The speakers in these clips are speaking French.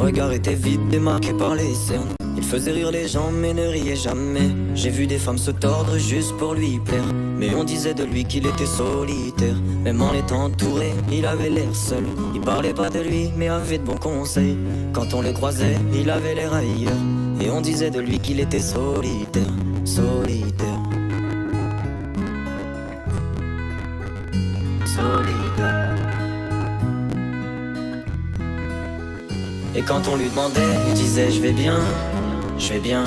regard était vide, démarqué par les cernes. Il faisait rire les gens mais ne riait jamais. J'ai vu des femmes se tordre juste pour lui plaire. Mais on disait de lui qu'il était solitaire. Même en étant entouré, il avait l'air seul. Il parlait pas de lui mais avait de bons conseils. Quand on le croisait, il avait l'air ailleurs. Et on disait de lui qu'il était solitaire, solitaire, solitaire. Et quand on lui demandait, il disait je vais bien, je vais bien,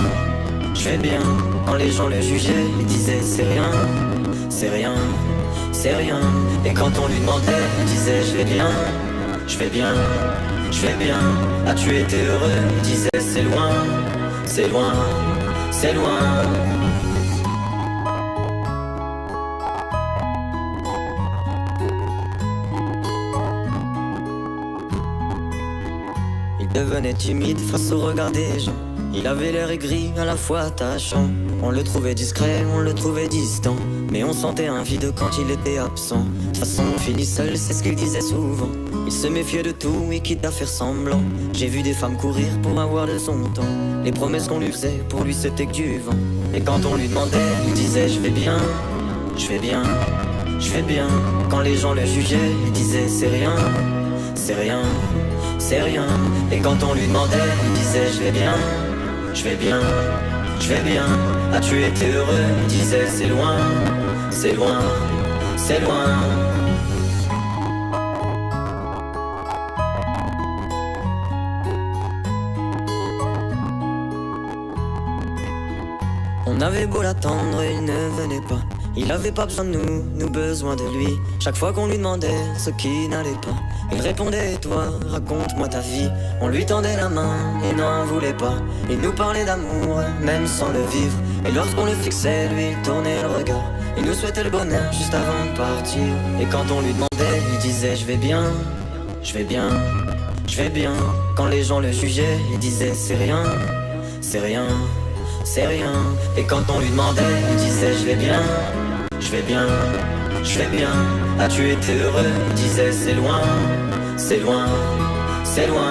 je vais bien. Quand les gens le jugeaient, il disait c'est rien, c'est rien, c'est rien. Et quand on lui demandait, il disait je vais bien, je vais bien, je vais bien. As-tu été heureux? Il disait c'est loin, c'est loin, c'est loin. Il devenait timide face au regard des gens. Il avait l'air aigri, à la fois attachant. On le trouvait discret, on le trouvait distant. Mais on sentait un vide quand il était absent. De toute façon on finit seul, c'est ce qu'il disait souvent. Il se méfiait de tout et quitte à faire semblant. J'ai vu des femmes courir pour avoir de son temps. Les promesses qu'on lui faisait, pour lui c'était que du vent. Et quand on lui demandait, il disait je vais bien, je vais bien, je vais bien. Quand les gens le jugeaient, il disait c'est rien, c'est rien, c'est rien. Et quand on lui demandait, il disait je vais bien, je vais bien, je vais bien. As-tu été heureux? Il disait c'est loin, c'est loin, c'est loin. On avait beau l'attendre, il ne venait pas. Il avait pas besoin de nous besoin de lui. Chaque fois qu'on lui demandait ce qui n'allait pas, il répondait toi, raconte-moi ta vie. On lui tendait la main, il n'en voulait pas. Il nous parlait d'amour, même sans le vivre. Et lorsqu'on le fixait, lui il tournait le regard. Il nous souhaitait le bonheur juste avant de partir. Et quand on lui demandait, il disait je vais bien, je vais bien, je vais bien. Quand les gens le jugeaient, il disait c'est rien, c'est rien, c'est rien. Et quand on lui demandait, il disait je vais bien, je vais bien, je vais bien. As-tu été heureux? Il disait c'est loin, c'est loin, c'est loin.